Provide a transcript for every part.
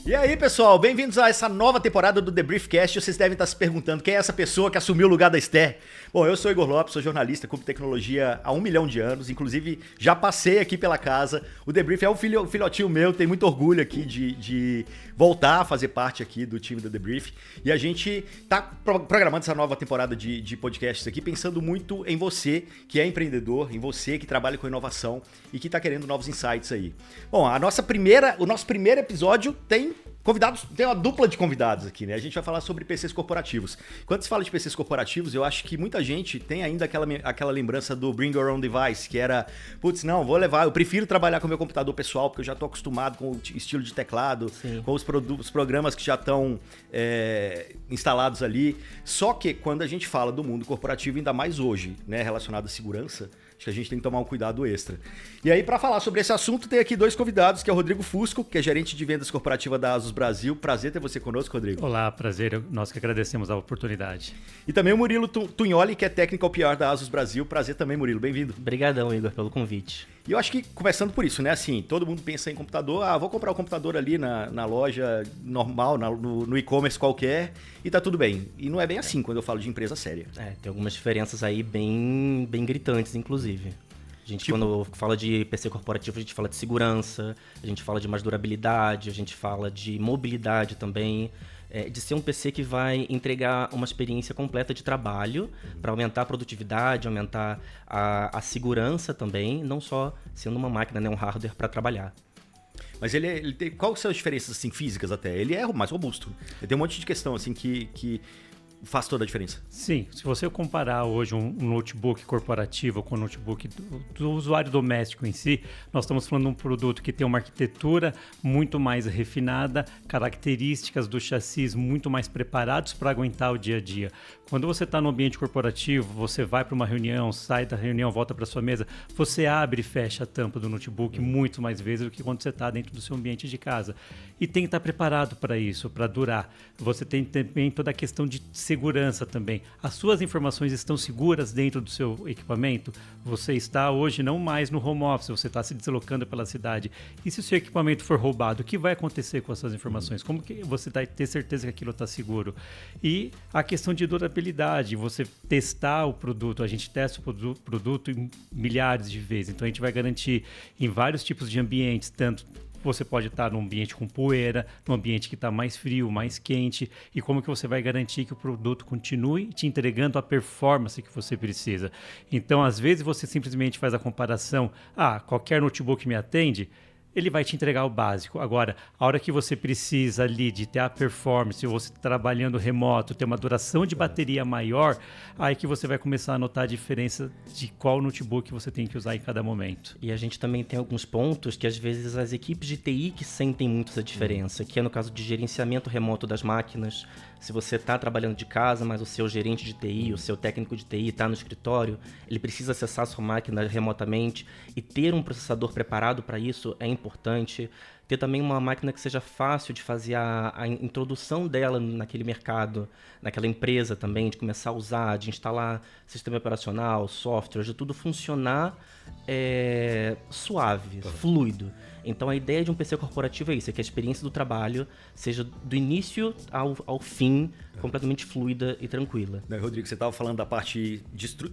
E aí, pessoal, bem-vindos a essa nova temporada do The Briefcast. Vocês devem estar se perguntando quem é essa pessoa que assumiu o lugar da Esther. Bom, eu sou Igor Lopes, sou jornalista, cubro tecnologia há 1 milhão de anos, inclusive já passei aqui pela casa. O The Brief é um filhotinho meu, tenho muito orgulho aqui de voltar a fazer parte aqui do time do The Brief. E a gente tá programando essa nova temporada de podcasts aqui, pensando muito em você que é empreendedor, em você que trabalha com inovação e que tá querendo novos insights aí. Bom, o nosso primeiro episódio tem uma dupla de convidados aqui, né? A gente vai falar sobre PCs corporativos. Quando se fala de PCs corporativos, eu acho que muita gente tem ainda aquela lembrança do Bring Your Own Device, que era, eu prefiro trabalhar com o meu computador pessoal, porque eu já estou acostumado com o estilo de teclado, Sim. com os programas que já estão instalados ali. Só que quando a gente fala do mundo corporativo, ainda mais hoje, né, relacionado à segurança, acho que a gente tem que tomar um cuidado extra. E aí, para falar sobre esse assunto, tem aqui 2 convidados, que é o Rodrigo Fusco, que é gerente de vendas corporativa da ASUS Brasil. Prazer ter você conosco, Rodrigo. Olá, prazer. Nós que agradecemos a oportunidade. E também o Murilo Tunholi, que é Technical PR da ASUS Brasil. Prazer também, Murilo. Bem-vindo. Obrigadão, Igor, pelo convite. E eu acho que, começando por isso, né? Assim, todo mundo pensa em computador. Vou comprar um computador ali na loja normal, no e-commerce qualquer, e tá tudo bem. E não é bem assim quando eu falo de empresa séria. Tem algumas diferenças aí bem gritantes, inclusive. A gente, quando fala de PC corporativo, a gente fala de segurança, a gente fala de mais durabilidade, a gente fala de mobilidade também, de ser um PC que vai entregar uma experiência completa de trabalho para aumentar a produtividade, aumentar a segurança também, não só sendo uma máquina, né, um hardware para trabalhar. Mas ele tem, quais são as diferenças assim, físicas até? Ele é mais robusto. Ele tem um monte de questão assim, que faz toda a diferença. Sim, se você comparar hoje um notebook corporativo com um notebook do usuário doméstico em si, nós estamos falando de um produto que tem uma arquitetura muito mais refinada, características do chassis muito mais preparados para aguentar o dia a dia. Quando você está no ambiente corporativo, você vai para uma reunião, sai da reunião, volta para sua mesa, você abre e fecha a tampa do notebook muito mais vezes do que quando você está dentro do seu ambiente de casa. E tem que estar preparado para isso, para durar. Você tem também toda a questão de segurança também. As suas informações estão seguras dentro do seu equipamento? Você está hoje não mais no home office, você está se deslocando pela cidade. E se o seu equipamento for roubado, o que vai acontecer com as suas informações? Como que você vai ter certeza que aquilo está seguro? E a questão de durabilidade, você testar o produto, a gente testa o produto em milhares de vezes. Então a gente vai garantir em vários tipos de ambientes, tanto você pode estar num ambiente com poeira, num ambiente que está mais frio, mais quente, e como que você vai garantir que o produto continue te entregando a performance que você precisa. Então, às vezes, você simplesmente faz a comparação, qualquer notebook me atende, ele vai te entregar o básico. Agora, a hora que você precisa ali de ter a performance, você trabalhando remoto, ter uma duração de bateria maior, aí que você vai começar a notar a diferença de qual notebook você tem que usar em cada momento. E a gente também tem alguns pontos que às vezes as equipes de TI que sentem muito essa diferença, que é no caso de gerenciamento remoto das máquinas. Se você está trabalhando de casa, mas o seu gerente de TI, o seu técnico de TI está no escritório, ele precisa acessar a sua máquina remotamente e ter um processador preparado para isso é importante. Ter também uma máquina que seja fácil de fazer a introdução dela naquele mercado, naquela empresa também, de começar a usar, de instalar sistema operacional, software, de tudo funcionar suave, fluido. Então a ideia de um PC corporativo é isso, é que a experiência do trabalho seja do início ao fim completamente fluida e tranquila. Rodrigo, você estava falando da parte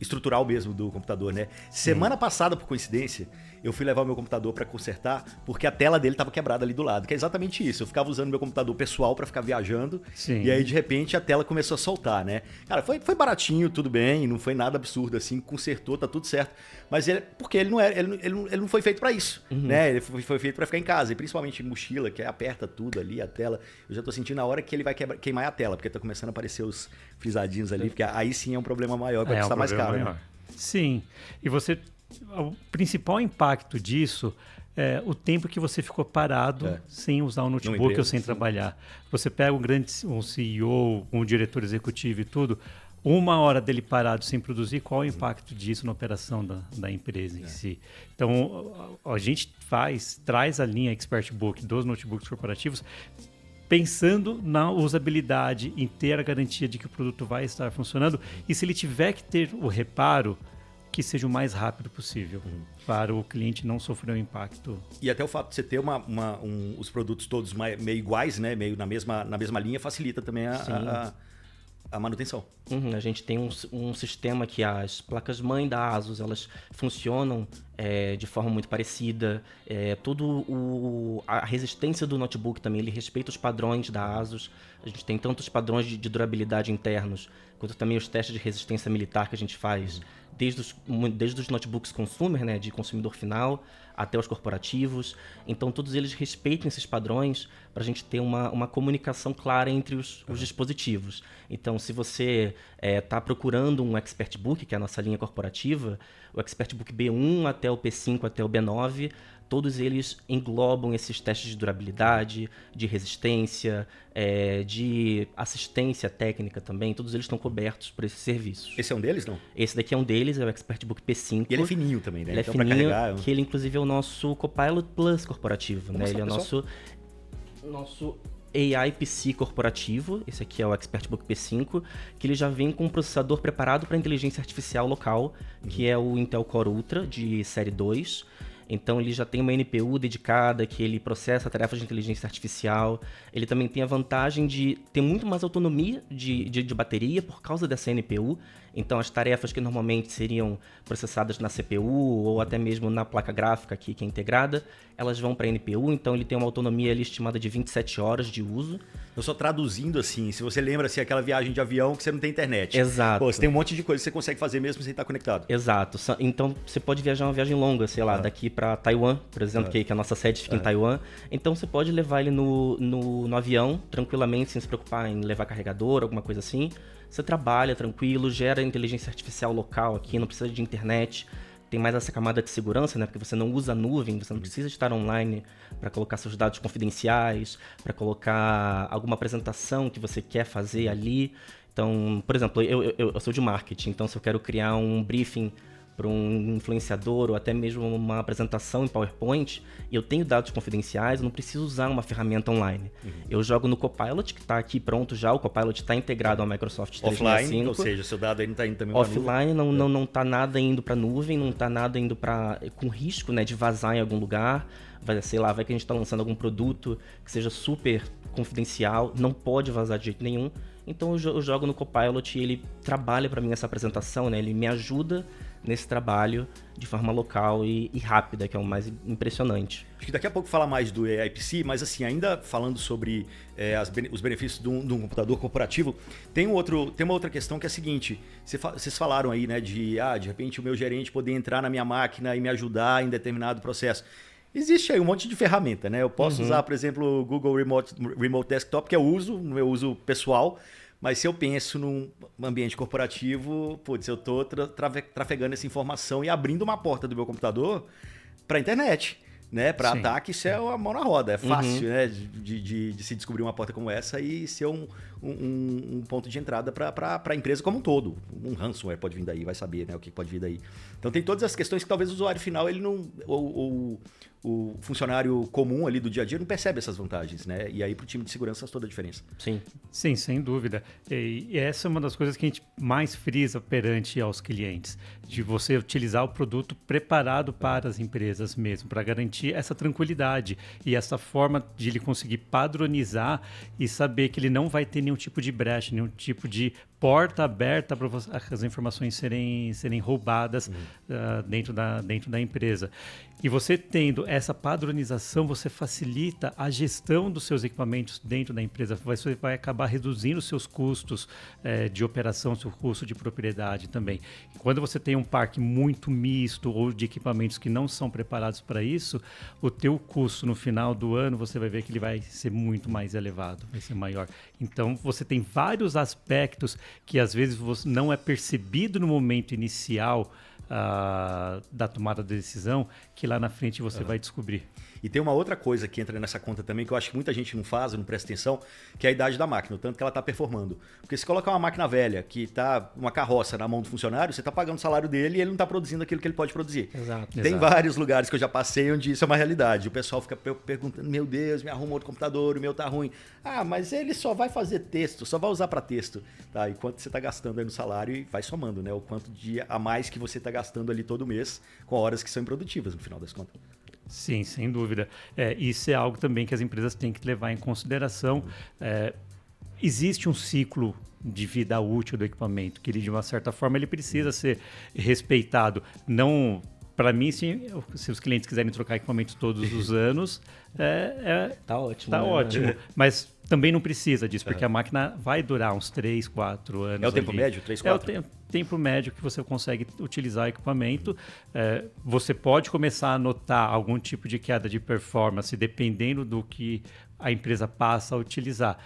estrutural mesmo do computador, né? Semana passada, por coincidência, eu fui levar o meu computador para consertar porque a tela dele estava quebrada ali do lado, que é exatamente isso. Eu ficava usando meu computador pessoal para ficar viajando. Sim. E aí, de repente, a tela começou a soltar, né? Cara, foi baratinho, tudo bem, não foi nada absurdo assim, consertou, tá tudo certo. Mas porque ele não foi feito para isso, né? Ele foi feito para ficar em casa, e principalmente mochila, que aperta tudo ali, a tela. Eu já tô sentindo a hora que ele vai queimar a tela, porque tá começando a aparecer os frisadinhos ali, porque aí sim é um problema maior, vai custar mais caro, né? Sim, e o principal impacto disso é o tempo que você ficou parado sem usar o notebook ou sem trabalhar. Você pega um CEO, um diretor executivo e tudo, 1 hora dele parado sem produzir, qual é o impacto disso na operação da empresa em si? Então, a gente traz a linha ExpertBook dos notebooks corporativos pensando na usabilidade, em ter a garantia de que o produto vai estar funcionando, e se ele tiver que ter o reparo, que seja o mais rápido possível, para o cliente não sofrer um impacto. E até o fato de você ter os produtos todos meio iguais, né? Meio na mesma linha, facilita também a manutenção. A gente tem um sistema que as placas-mãe da ASUS, elas funcionam de forma muito parecida. A resistência do notebook também, ele respeita os padrões da ASUS. A gente tem tanto os padrões de durabilidade internos, quanto também os testes de resistência militar que a gente faz, desde os notebooks consumer, né, de consumidor final, até os corporativos. Então, todos eles respeitam esses padrões para a gente ter uma comunicação clara entre os dispositivos. Então, se você está procurando um ExpertBook, que é a nossa linha corporativa, o ExpertBook B1 até o P5 até o B9, todos eles englobam esses testes de durabilidade, de resistência, de assistência técnica também. Todos eles estão cobertos por esses serviços. Esse é um deles, não? Esse daqui é um deles, é o ExpertBook P5. E ele é fininho também, né? Ele então, é fininho, carregar, que ele inclusive é o nosso Copilot Plus corporativo, né? Ele é o nosso AI PC corporativo. Esse aqui é o ExpertBook P5, que ele já vem com um processador preparado para inteligência artificial local, que é o Intel Core Ultra de série 2. Então ele já tem uma NPU dedicada, que ele processa tarefas de inteligência artificial. Ele também tem a vantagem de ter muito mais autonomia de bateria por causa dessa NPU. Então as tarefas que normalmente seriam processadas na CPU ou até mesmo na placa gráfica aqui, que é integrada, elas vão para a NPU. Então ele tem uma autonomia ali estimada de 27 horas de uso. Eu só traduzindo assim, se você lembra assim, aquela viagem de avião que você não tem internet. Exato. Pô, você tem um monte de coisa que você consegue fazer mesmo sem estar conectado. Exato. Então você pode viajar uma viagem longa, sei lá, daqui para Taiwan, por exemplo, que a nossa sede fica em Taiwan. Então você pode levar ele no avião tranquilamente, sem se preocupar em levar carregador, alguma coisa assim. Você trabalha tranquilo, gera inteligência artificial local aqui, não precisa de internet. Tem mais essa camada de segurança, né? Porque você não usa nuvem, você não precisa estar online para colocar seus dados confidenciais, para colocar alguma apresentação que você quer fazer ali. Então, por exemplo, eu sou de marketing, então se eu quero criar um briefing para um influenciador ou até mesmo uma apresentação em PowerPoint, eu tenho dados confidenciais, eu não preciso usar uma ferramenta online. Eu jogo no Copilot, que está aqui pronto já, o Copilot está integrado ao Microsoft 365. Offline, ou seja, seu dado aí não está indo também para offline, não está nada indo para nuvem, não está nada indo com risco, né, de vazar em algum lugar. Vai que a gente está lançando algum produto que seja super confidencial, não pode vazar de jeito nenhum. Então eu jogo no Copilot e ele trabalha para mim essa apresentação, né? Ele me ajuda nesse trabalho de forma local e rápida, que é o mais impressionante. Acho que daqui a pouco falar mais do AIPC, mas assim, ainda falando sobre os benefícios de um computador corporativo, tem uma outra questão que é a seguinte: vocês falaram aí, né, de repente o meu gerente poder entrar na minha máquina e me ajudar em determinado processo. Existe aí um monte de ferramenta, né? Eu posso usar, por exemplo, o Google Remote Desktop, que eu uso no meu uso pessoal, mas se eu penso num ambiente corporativo, putz, eu estou trafegando essa informação e abrindo uma porta do meu computador para a internet, né? Para ataque, isso é a mão na roda. É fácil, né? De se descobrir uma porta como essa e ser um ponto de entrada para a empresa como um todo. Um ransomware pode vir daí, vai saber, né, o que pode vir daí. Então tem todas as questões que talvez o usuário final, ele não... O funcionário comum ali do dia a dia não percebe essas vantagens, né? E aí, para o time de segurança, faz toda a diferença. Sim, sem dúvida. E essa é uma das coisas que a gente mais frisa perante aos clientes, de você utilizar o produto preparado para as empresas mesmo, para garantir essa tranquilidade e essa forma de ele conseguir padronizar e saber que ele não vai ter nenhum tipo de brecha, nenhum tipo de porta aberta para as informações serem roubadas dentro da empresa. E você tendo essa padronização, você facilita a gestão dos seus equipamentos dentro da empresa. Você vai acabar reduzindo os seus custos de operação, seu custo de propriedade também. Quando você tem um parque muito misto ou de equipamentos que não são preparados para isso, o teu custo no final do ano, você vai ver que ele vai ser muito mais elevado, vai ser maior. Então, você tem vários aspectos que às vezes você não é percebido no momento inicial da tomada da decisão, que lá na frente você vai descobrir. E tem uma outra coisa que entra nessa conta também, que eu acho que muita gente não faz, não presta atenção, que é a idade da máquina, o tanto que ela está performando. Porque se colocar uma máquina velha, que está uma carroça na mão do funcionário, você está pagando o salário dele e ele não está produzindo aquilo que ele pode produzir. Tem vários lugares que eu já passei onde isso é uma realidade. O pessoal fica perguntando, meu Deus, me arruma outro computador, o meu tá ruim. Mas ele só vai fazer texto, só vai usar para texto. Tá? E quanto você está gastando aí no salário e vai somando, né? O quanto de a mais que você está gastando gastando ali todo mês com horas que são improdutivas, no final das contas. Sim, sem dúvida. Isso é algo também que as empresas têm que levar em consideração. Existe um ciclo de vida útil do equipamento, que ele, de uma certa forma, ele precisa ser respeitado. Não, para mim, se os clientes quiserem trocar equipamentos todos os anos, tá ótimo. Tá ótimo. Mas também não precisa disso, porque a máquina vai durar uns 3, 4 anos. É o tempo médio? 3, 4? É o tempo médio que você consegue utilizar o equipamento. Você pode começar a notar algum tipo de queda de performance, dependendo do que a empresa passa a utilizar.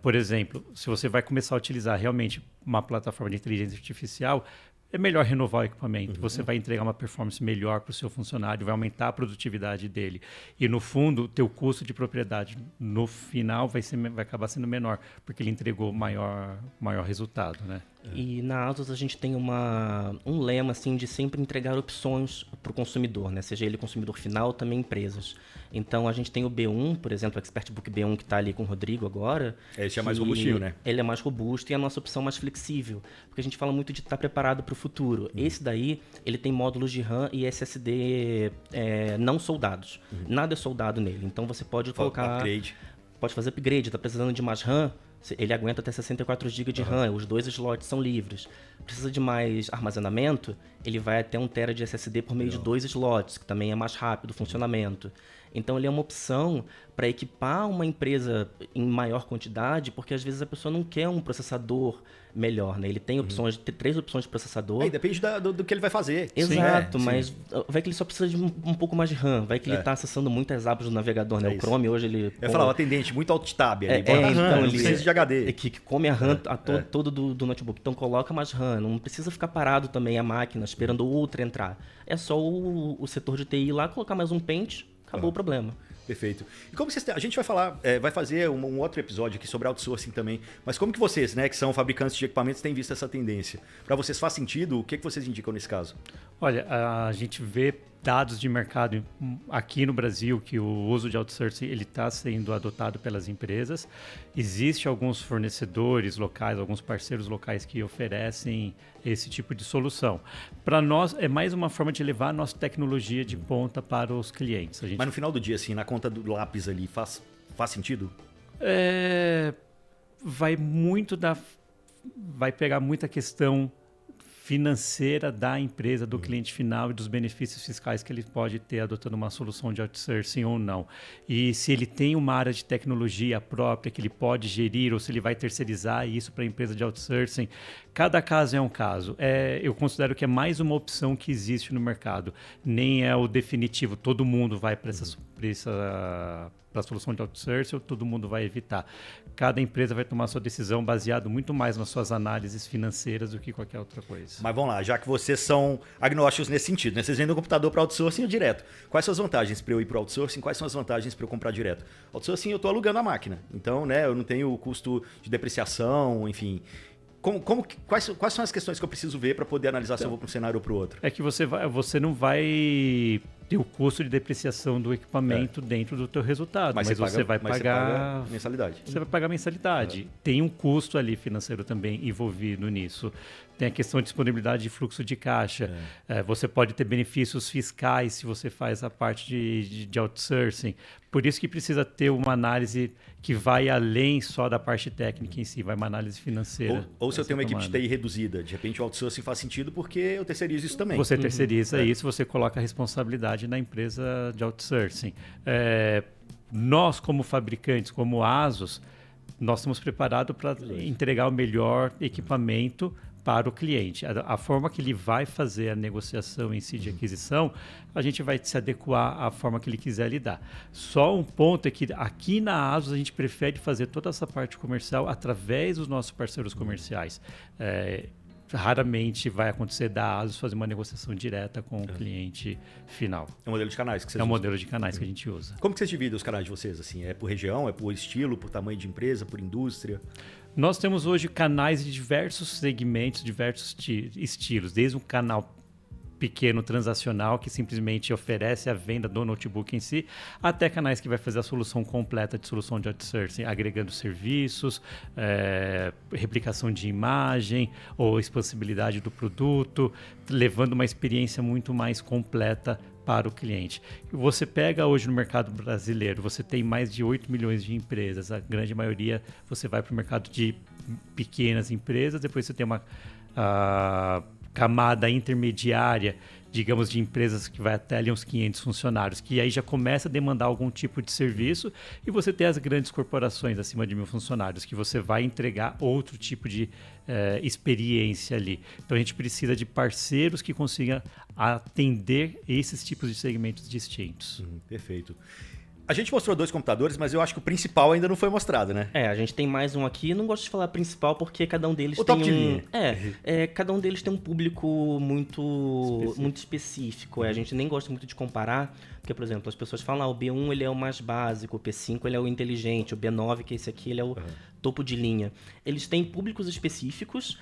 Por exemplo, se você vai começar a utilizar realmente uma plataforma de inteligência artificial, é melhor renovar o equipamento. Você vai entregar uma performance melhor para o seu funcionário, vai aumentar a produtividade dele. E, no fundo, o teu custo de propriedade, no final, vai acabar sendo menor, porque ele entregou maior resultado, né? E na Asus a gente tem um lema assim, de sempre entregar opções para o consumidor, né? Seja ele consumidor final, também empresas. Então a gente tem o B1, por exemplo, o ExpertBook B1 que está ali com o Rodrigo agora. Esse é mais robustinho, né? Ele é mais robusto e é a nossa opção mais flexível. Porque a gente fala muito de estar preparado para o futuro. Esse daí, ele tem módulos de RAM e SSD não soldados. Nada é soldado nele. Então você pode colocar... Upgrade. Pode fazer upgrade. Está precisando de mais RAM? Ele aguenta até 64 GB de RAM, os 2 slots são livres. Precisa de mais armazenamento, ele vai até 1 TB de SSD por meio de 2 slots, que também é mais rápido o funcionamento. Então ele é uma opção para equipar uma empresa em maior quantidade, porque às vezes a pessoa não quer um processador melhor, né? Ele tem opções, 3 opções de processador. Depende do que ele vai fazer. Exato, Sim, mas vai que ele só precisa de um pouco mais de RAM, vai que ele está acessando muitas abas do navegador, né? O Chrome hoje ele... Eu ia falar, o atendente, muito alt-tab ali, então RAM, ele precisa de HD. Que come a RAM todo do notebook. Então coloca mais RAM, não precisa ficar parado também a máquina esperando outra entrar. É só o setor de TI lá colocar mais um pente, acabou o problema. Perfeito. E como vocês a gente vai falar, vai fazer um outro episódio aqui sobre outsourcing também, mas como que vocês, né, que são fabricantes de equipamentos, têm visto essa tendência? Para vocês faz sentido? O que vocês indicam nesse caso? Olha, a gente vê dados de mercado aqui no Brasil que o uso de outsourcing ele está sendo adotado pelas empresas. Existem alguns fornecedores locais, alguns parceiros locais que oferecem esse tipo de solução. Para nós, é mais uma forma de levar a nossa tecnologia de ponta para os clientes. Mas no final do dia, assim, na conta do lápis ali, faz sentido? Vai pegar muita questão financeira da empresa, do cliente final e dos benefícios fiscais que ele pode ter adotando uma solução de outsourcing ou não. E se ele tem uma área de tecnologia própria que ele pode gerir ou se ele vai terceirizar isso para a empresa de outsourcing, cada caso é um caso. Eu considero que é mais uma opção que existe no mercado. Nem é o definitivo, todo mundo vai para a solução de outsourcing ou todo mundo vai evitar. Cada empresa vai tomar sua decisão baseado muito mais nas suas análises financeiras do que qualquer outra coisa. Mas vamos lá, já que vocês são agnósticos nesse sentido, né? Vocês vendem um computador para outsourcing ou direto. Quais são as vantagens para eu ir para outsourcing? Quais são as vantagens para eu comprar direto? Outsourcing eu estou alugando a máquina, então, né, eu não tenho o custo de depreciação, enfim. Quais são as questões que eu preciso ver para poder analisar se eu vou para um cenário ou para o outro? É que você não vai ter o custo de depreciação do equipamento dentro do teu resultado, mas você vai pagar mensalidade. Você vai pagar mensalidade. Tem um custo ali financeiro também envolvido nisso. Tem a questão de disponibilidade de fluxo de caixa. Você pode ter benefícios fiscais se você faz a parte de outsourcing. Por isso que precisa ter uma análise que vai além só da parte técnica em si, vai uma análise financeira. Ou se eu tenho uma equipe de TI reduzida, de repente o outsourcing faz sentido porque eu terceirizo isso também. Você terceiriza isso, você coloca a responsabilidade na empresa de outsourcing. Nós, como fabricantes, como Asus, nós estamos preparados para entregar o melhor equipamento para o cliente. A forma que ele vai fazer a negociação em si de aquisição, a gente vai se adequar à forma que ele quiser lidar. Só um ponto é que aqui na Asus a gente prefere fazer toda essa parte comercial através dos nossos parceiros comerciais. Raramente vai acontecer da Asus fazer uma negociação direta com o cliente final. É um modelo de canais que vocês usam? É um modelo de canais que a gente usa. Como que vocês dividem os canais de vocês? Assim, é por região, é por estilo, por tamanho de empresa, por indústria? Nós temos hoje canais de diversos segmentos, diversos estilos, desde um canal pequeno transacional que simplesmente oferece a venda do notebook em si, até canais que vai fazer a solução completa de solução de outsourcing, agregando serviços, replicação de imagem ou expansibilidade do produto, levando uma experiência muito mais completa para o cliente. Você pega hoje no mercado brasileiro, você tem mais de 8 milhões de empresas, a grande maioria você vai para o mercado de pequenas empresas, depois você tem uma camada intermediária, digamos, de empresas que vai até ali uns 500 funcionários, que aí já começa a demandar algum tipo de serviço, e você tem as grandes corporações acima de 1.000 funcionários, que você vai entregar outro tipo de experiência ali. Então a gente precisa de parceiros que consigam atender esses tipos de segmentos distintos. Perfeito. A gente mostrou 2 computadores, mas eu acho que o principal ainda não foi mostrado, né? A gente tem mais um aqui. Não gosto de falar principal porque cada um deles o tem top de linha. cada um deles tem um público muito específico. A gente nem gosta muito de comparar, porque, por exemplo, as pessoas falam, o B1 ele é o mais básico, o P5 ele é o inteligente, o B9, que é esse aqui, ele é o topo de linha. Eles têm públicos específicos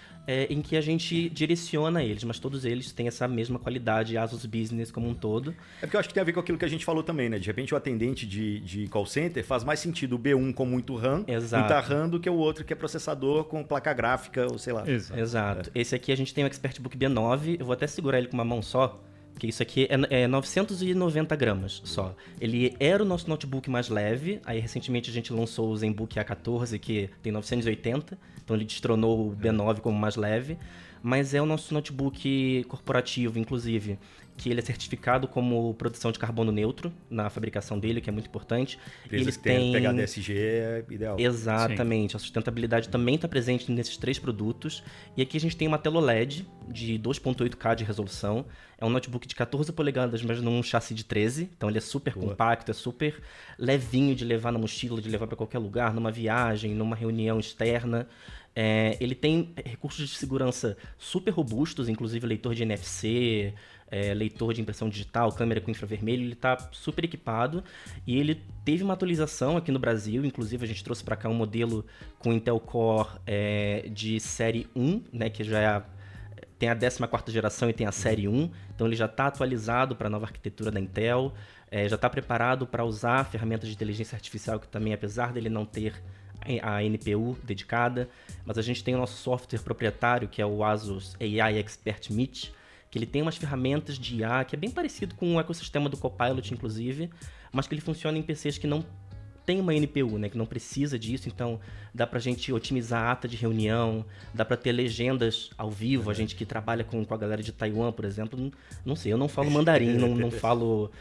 em que a gente direciona eles, mas todos eles têm essa mesma qualidade, Asus Business como um todo. É porque eu acho que tem a ver com aquilo que a gente falou também, né? De repente o atendente de call center faz mais sentido o B1 com muito RAM, muita RAM, do que o outro que é processador com placa gráfica, ou sei lá. Exato. Esse aqui a gente tem o ExpertBook B9, eu vou até segurar ele com uma mão só, porque isso aqui é 990 gramas só. Ele era o nosso notebook mais leve, aí recentemente a gente lançou o ZenBook A14, que tem 980, então ele destronou o B9 como mais leve, mas é o nosso notebook corporativo, inclusive, que ele é certificado como produção de carbono neutro na fabricação dele, que é muito importante. Empresas que tem pegar DSG é ideal. Exatamente. Sim. A sustentabilidade também está presente nesses 3 produtos. E aqui a gente tem uma tela OLED de 2.8K de resolução. É um notebook de 14 polegadas, mas num chassi de 13. Então ele é super compacto, é super levinho de levar na mochila, de levar para qualquer lugar, numa viagem, numa reunião externa. Ele tem recursos de segurança super robustos, inclusive leitor de NFC, leitor de impressão digital, câmera com infravermelho. Ele está super equipado e ele teve uma atualização aqui no Brasil. Inclusive a gente trouxe para cá um modelo com Intel Core de série 1, né, que já tem a 14ª geração e tem a série 1. Então ele já está atualizado para a nova arquitetura da Intel, já está preparado para usar ferramentas de inteligência artificial, que também, apesar dele não ter a NPU dedicada, mas a gente tem o nosso software proprietário, que é o Asus AI Expert Meet, que ele tem umas ferramentas de IA que é bem parecido com o ecossistema do Copilot, inclusive, mas que ele funciona em PCs que não tem uma NPU, né, que não precisa disso, então dá pra gente otimizar a ata de reunião, dá pra ter legendas ao vivo, a gente que trabalha com a galera de Taiwan, por exemplo, não sei, eu não falo mandarim, não falo...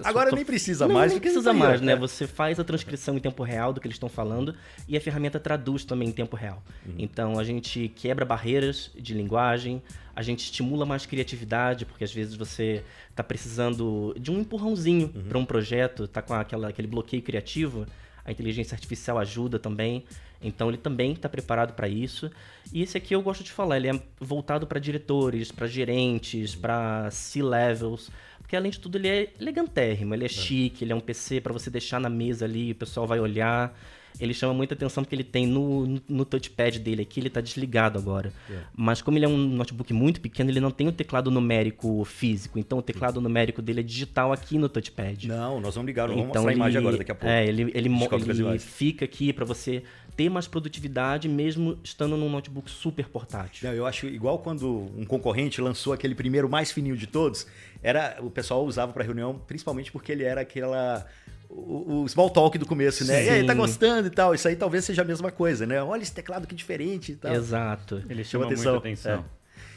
Agora nem precisa mais. Não precisa mais, né? Você faz a transcrição em tempo real do que eles estão falando e a ferramenta traduz também em tempo real. Então a gente quebra barreiras de linguagem, a gente estimula mais criatividade, porque às vezes você está precisando de um empurrãozinho para um projeto, está com aquele bloqueio criativo, a inteligência artificial ajuda também, então ele também está preparado para isso. E esse aqui eu gosto de falar, ele é voltado para diretores, para gerentes, para C-levels, porque além de tudo ele é elegantérrimo, ele é chique, ele é um PC para você deixar na mesa ali, o pessoal vai olhar. Ele chama muita atenção porque ele tem no touchpad dele aqui, ele está desligado agora. Mas como ele é um notebook muito pequeno, ele não tem o teclado numérico físico. Então o teclado numérico dele é digital aqui no touchpad. Não, nós vamos ligar, vamos mostrar a imagem agora daqui a pouco. Ele fica aqui para você ter mais produtividade mesmo estando num notebook super portátil. Eu acho igual quando um concorrente lançou aquele primeiro mais fininho de todos, o pessoal usava para reunião, principalmente porque ele era o small talk do começo, né? Sim. E aí, tá gostando e tal. Isso aí talvez seja a mesma coisa, né? Olha esse teclado que diferente e tal. Exato. Ele chama muita atenção.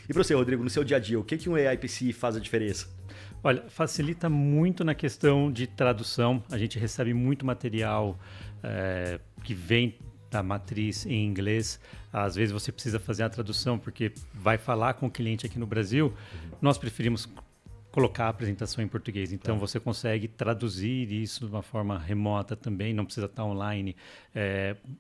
E para você, Rodrigo, no seu dia a dia, o que um AI PC faz a diferença? Olha, facilita muito na questão de tradução. A gente recebe muito material que vem da matriz em inglês. Às vezes você precisa fazer a tradução porque vai falar com o cliente aqui no Brasil. Nós preferimos colocar a apresentação em português. Então, você consegue traduzir isso de uma forma remota também, não precisa estar online.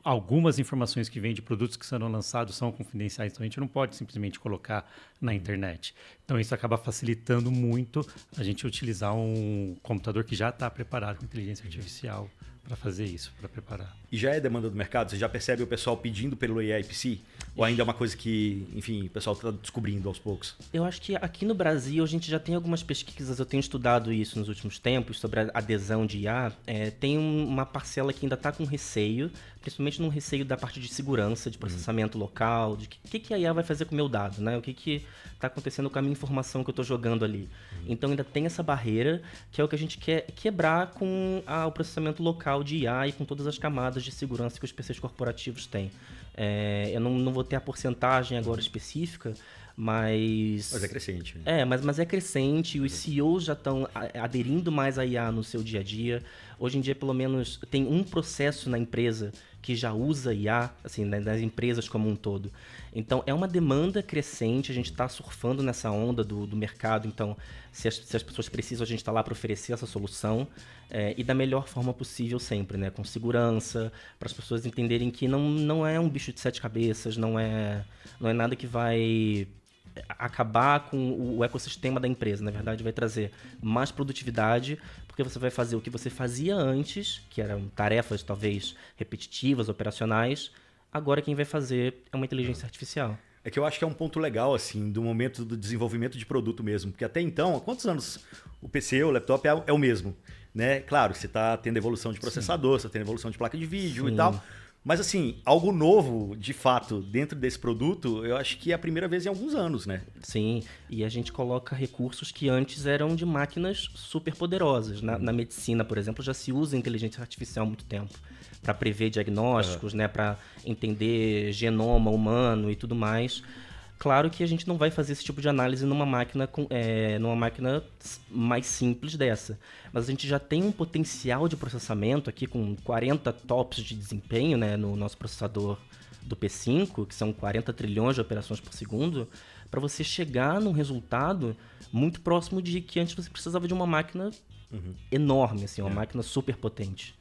Algumas informações que vêm de produtos que serão lançados são confidenciais, então a gente não pode simplesmente colocar na internet. Então, isso acaba facilitando muito a gente utilizar um computador que já está preparado com inteligência artificial para fazer isso, para preparar. E já é demanda do mercado? Você já percebe o pessoal pedindo pelo AIPC? Ou ainda é uma coisa que, enfim, o pessoal está descobrindo aos poucos? Eu acho que aqui no Brasil a gente já tem algumas pesquisas, eu tenho estudado isso nos últimos tempos, sobre a adesão de IA. Tem uma parcela que ainda está com receio, principalmente num receio da parte de segurança, de processamento local, de que a IA vai fazer com o meu dado, né? O que está acontecendo com a minha informação que eu estou jogando ali. Então ainda tem essa barreira, que é o que a gente quer quebrar com o processamento local de IA e com todas as camadas de segurança que os PCs corporativos têm. Eu não vou ter a porcentagem agora específica, mas é crescente. Né? Mas é crescente e os CEOs já estão aderindo mais a IA no seu dia a dia. Hoje em dia, pelo menos, tem um processo na empresa que já usa IA, assim, nas empresas como um todo. Então, é uma demanda crescente, a gente está surfando nessa onda do mercado. Então, se as pessoas precisam, a gente está lá para oferecer essa solução e da melhor forma possível sempre, né? Com segurança, para as pessoas entenderem que não é um bicho de 7 cabeças, não é nada que vai acabar com o ecossistema da empresa. Na verdade, vai trazer mais produtividade, porque você vai fazer o que você fazia antes, que eram tarefas talvez repetitivas, operacionais. Agora quem vai fazer é uma inteligência artificial. É que eu acho que é um ponto legal, assim, do momento do desenvolvimento de produto mesmo. Porque até então, há quantos anos o PC, o laptop é o mesmo? Né? Claro, você está tendo evolução de processador, você está tendo evolução de placa de vídeo e tal. Mas assim, algo novo, de fato, dentro desse produto, eu acho que é a primeira vez em alguns anos, né? Sim, e a gente coloca recursos que antes eram de máquinas super poderosas. Na medicina, por exemplo, já se usa inteligência artificial há muito tempo para prever diagnósticos, né, para entender genoma humano e tudo mais. Claro que a gente não vai fazer esse tipo de análise numa máquina mais simples dessa. Mas a gente já tem um potencial de processamento aqui com 40 TOPS de desempenho, né, no nosso processador do P5, que são 40 trilhões de operações por segundo, para você chegar num resultado muito próximo de que antes você precisava de uma máquina enorme, assim, uma máquina super potente.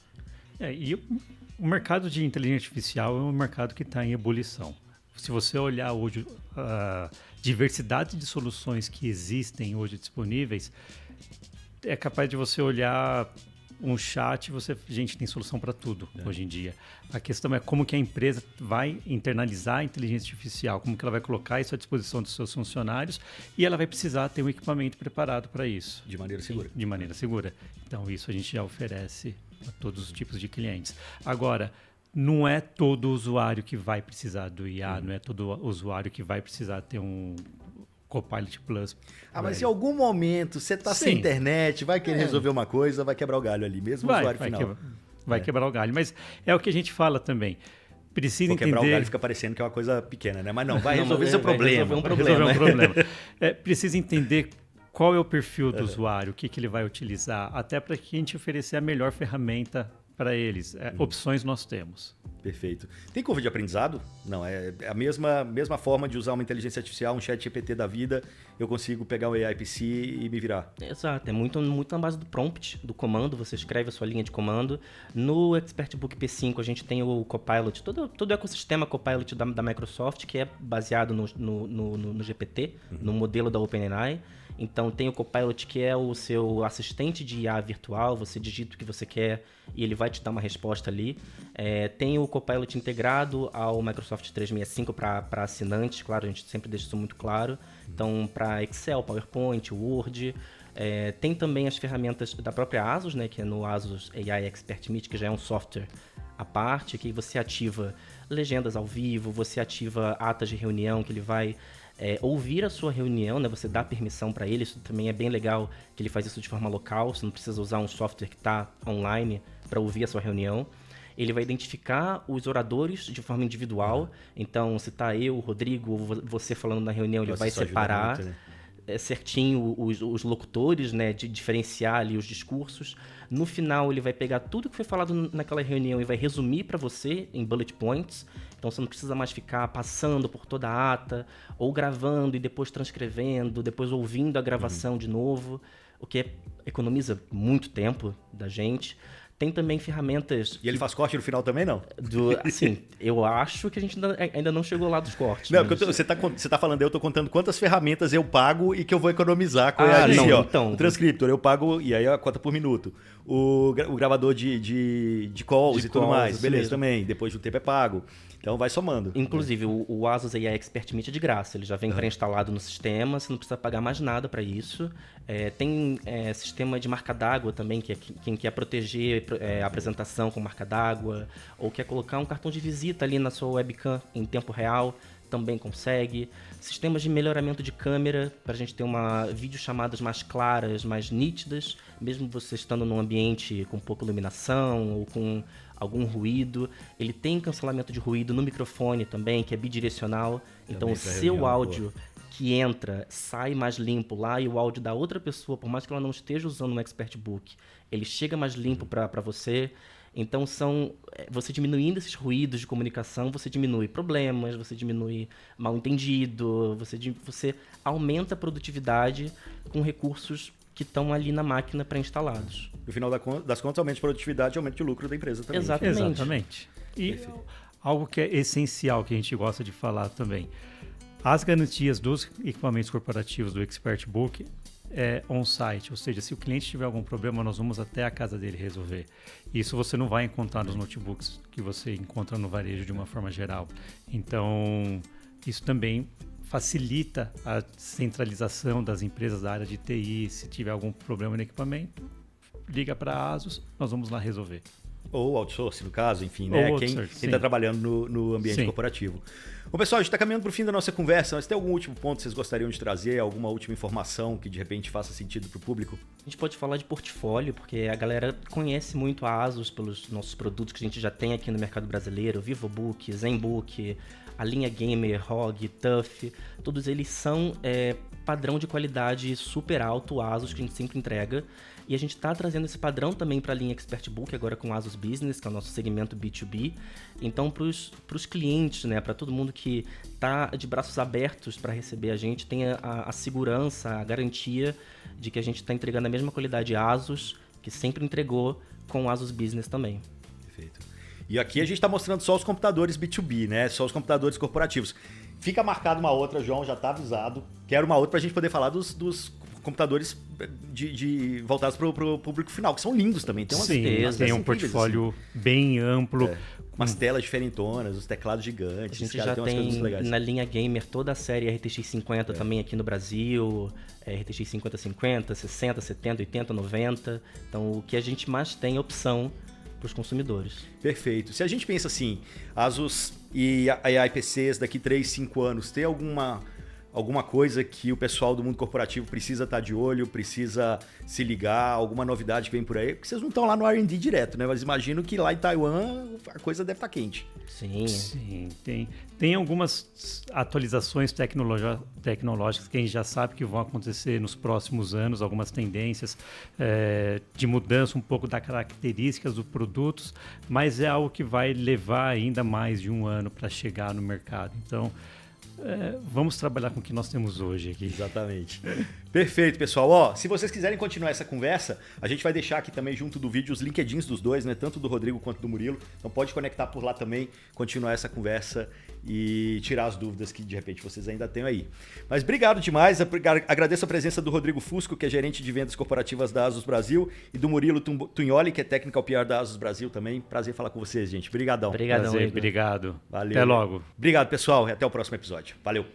E o mercado de inteligência artificial é um mercado que está em ebulição. Se você olhar hoje a diversidade de soluções que existem hoje disponíveis, é capaz de você olhar um chat e gente, tem solução para tudo hoje em dia. A questão é como que a empresa vai internalizar a inteligência artificial, como que ela vai colocar isso à disposição dos seus funcionários e ela vai precisar ter um equipamento preparado para isso. De maneira segura. De maneira segura. Então, isso a gente já oferece a todos os tipos de clientes. Agora, não é todo usuário que vai precisar do IA, não é todo usuário que vai precisar ter um Copilot Plus. Mas em algum momento você está sem internet, vai querer resolver uma coisa, vai quebrar o galho ali, mesmo o usuário final. Vai quebrar o galho, mas é o que a gente fala também. Precisa entender... quebrar o galho fica parecendo que é uma coisa pequena, né? Mas não, vai resolver seu problema. Resolver um problema. Precisa entender qual é o perfil do usuário, o que ele vai utilizar, até para que a gente oferecer a melhor ferramenta para eles. Opções nós temos. Perfeito. Tem curva de aprendizado? Não, é a mesma forma de usar uma inteligência artificial, um chat GPT da vida, eu consigo pegar o AIPC e me virar. Exato, é muito na base do prompt, do comando, você escreve a sua linha de comando. No ExpertBook P5 a gente tem o Copilot, todo o ecossistema Copilot da Microsoft, que é baseado no GPT, no modelo da OpenAI. Então tem o Copilot, que é o seu assistente de IA virtual, você digita o que você quer e ele vai te dar uma resposta ali. Tem o Copilot integrado ao Microsoft 365 para assinantes, claro, a gente sempre deixa isso muito claro. Então, para Excel, PowerPoint, Word. Tem também as ferramentas da própria ASUS, né, que é no ASUS AI Expert Meet, que já é um software à parte, que você ativa legendas ao vivo, você ativa atas de reunião, que ele vai ouvir a sua reunião, né? Você dá permissão para ele, isso também é bem legal, que ele faz isso de forma local, você não precisa usar um software que está online para ouvir a sua reunião. Ele vai identificar os oradores de forma individual, então se está eu, o Rodrigo, ou você falando na reunião, ele vai separar muito, né? Certinho os locutores, né? De diferenciar ali os discursos. No final, ele vai pegar tudo que foi falado naquela reunião e vai resumir para você em bullet points. Então, você não precisa mais ficar passando por toda a ata, ou gravando e depois transcrevendo, depois ouvindo a gravação de novo, o que economiza muito tempo da gente. Tem também ferramentas... E ele faz corte no final também, não? Assim, eu acho que a gente ainda não chegou lá dos cortes. Não, mas... porque você tá falando, eu tô contando quantas ferramentas eu pago e que eu vou economizar com não, ó, então... o transcriptor, eu pago, e aí a cota por minuto. O gravador de calls e tudo mais, beleza, mesmo. também. Depois de um tempo é pago. Então vai somando. Inclusive, o Asus AI Expert Meet é de graça. Ele já vem pré-instalado no sistema, você não precisa pagar mais nada para isso. Tem sistema de marca d'água também, que é quem quer proteger a apresentação com marca d'água, ou quer colocar um cartão de visita ali na sua webcam em tempo real, também consegue. Sistemas de melhoramento de câmera, para a gente ter videochamadas mais claras, mais nítidas, mesmo você estando num ambiente com pouca iluminação ou com algum ruído. Ele tem cancelamento de ruído no microfone também, que é bidirecional. Então, o seu áudio que entra, sai mais limpo lá, e o áudio da outra pessoa, por mais que ela não esteja usando um Expert Book, ele chega mais limpo para você. Então, você diminuindo esses ruídos de comunicação, você diminui problemas, você diminui mal-entendido, você aumenta a produtividade com recursos que estão ali na máquina pré-instalados. No final das contas, aumenta a produtividade e aumenta o lucro da empresa também. Exatamente. E algo que é essencial que a gente gosta de falar também. As garantias dos equipamentos corporativos do Expert Book é on-site, ou seja, se o cliente tiver algum problema, nós vamos até a casa dele resolver. Isso você não vai encontrar nos notebooks que você encontra no varejo de uma forma geral. Então, isso também facilita a centralização das empresas da área de TI. Se tiver algum problema no equipamento, liga para a ASUS, nós vamos lá resolver. Ou outsourcing, no caso, enfim, né? Quem está trabalhando no ambiente corporativo. Bom, pessoal, a gente está caminhando para o fim da nossa conversa, mas tem algum último ponto que vocês gostariam de trazer? Alguma última informação que de repente faça sentido para o público? A gente pode falar de portfólio, porque a galera conhece muito a ASUS pelos nossos produtos que a gente já tem aqui no mercado brasileiro, VivoBook, ZenBook, a linha Gamer, ROG, TUF, todos eles são padrão de qualidade super alto, ASUS, que a gente sempre entrega. E a gente está trazendo esse padrão também para a linha Expert Book, agora com ASUS Business, que é o nosso segmento B2B. Então, para os clientes, né, para todo mundo que está de braços abertos para receber a gente, tem a segurança, a garantia de que a gente está entregando a mesma qualidade ASUS, que sempre entregou com o ASUS Business também. Perfeito. E aqui a gente está mostrando só os computadores B2B, né? Só os computadores corporativos. Fica marcado uma outra, João, já está avisado. Quero uma outra para a gente poder falar dos computadores voltados para o público final, que são lindos também. Tem tem um portfólio bem amplo. Umas telas diferentonas, os teclados gigantes. A gente já tem na linha Gamer toda a série RTX 50 também aqui no Brasil, RTX 5050, 60, 70, 80, 90. Então, o que a gente mais tem é opção para os consumidores. Perfeito. Se a gente pensa assim, ASUS e a IPCs daqui 3, 5 anos, tem alguma coisa que o pessoal do mundo corporativo precisa estar de olho, precisa se ligar, alguma novidade que vem por aí? Porque vocês não estão lá no R&D direto, né? Mas imagino que lá em Taiwan a coisa deve estar quente. Sim, tem algumas atualizações tecnológicas que a gente já sabe que vão acontecer nos próximos anos, algumas tendências de mudança um pouco das características dos produtos, mas é algo que vai levar ainda mais de um ano para chegar no mercado. Então, vamos trabalhar com o que nós temos hoje aqui. Exatamente. Perfeito, pessoal. Ó, se vocês quiserem continuar essa conversa, a gente vai deixar aqui também junto do vídeo os LinkedIns dos dois, né? Tanto do Rodrigo quanto do Murilo. Então pode conectar por lá também, continuar essa conversa e tirar as dúvidas que de repente vocês ainda têm aí. Mas obrigado demais. Agradeço a presença do Rodrigo Fusco, que é gerente de vendas corporativas da ASUS Brasil, e do Murilo Tunholi, que é Technical PR da ASUS Brasil também. Prazer falar com vocês, gente. Obrigadão. Obrigadão. Obrigado. Valeu. Até logo. Obrigado, pessoal. E até o próximo episódio. Valeu.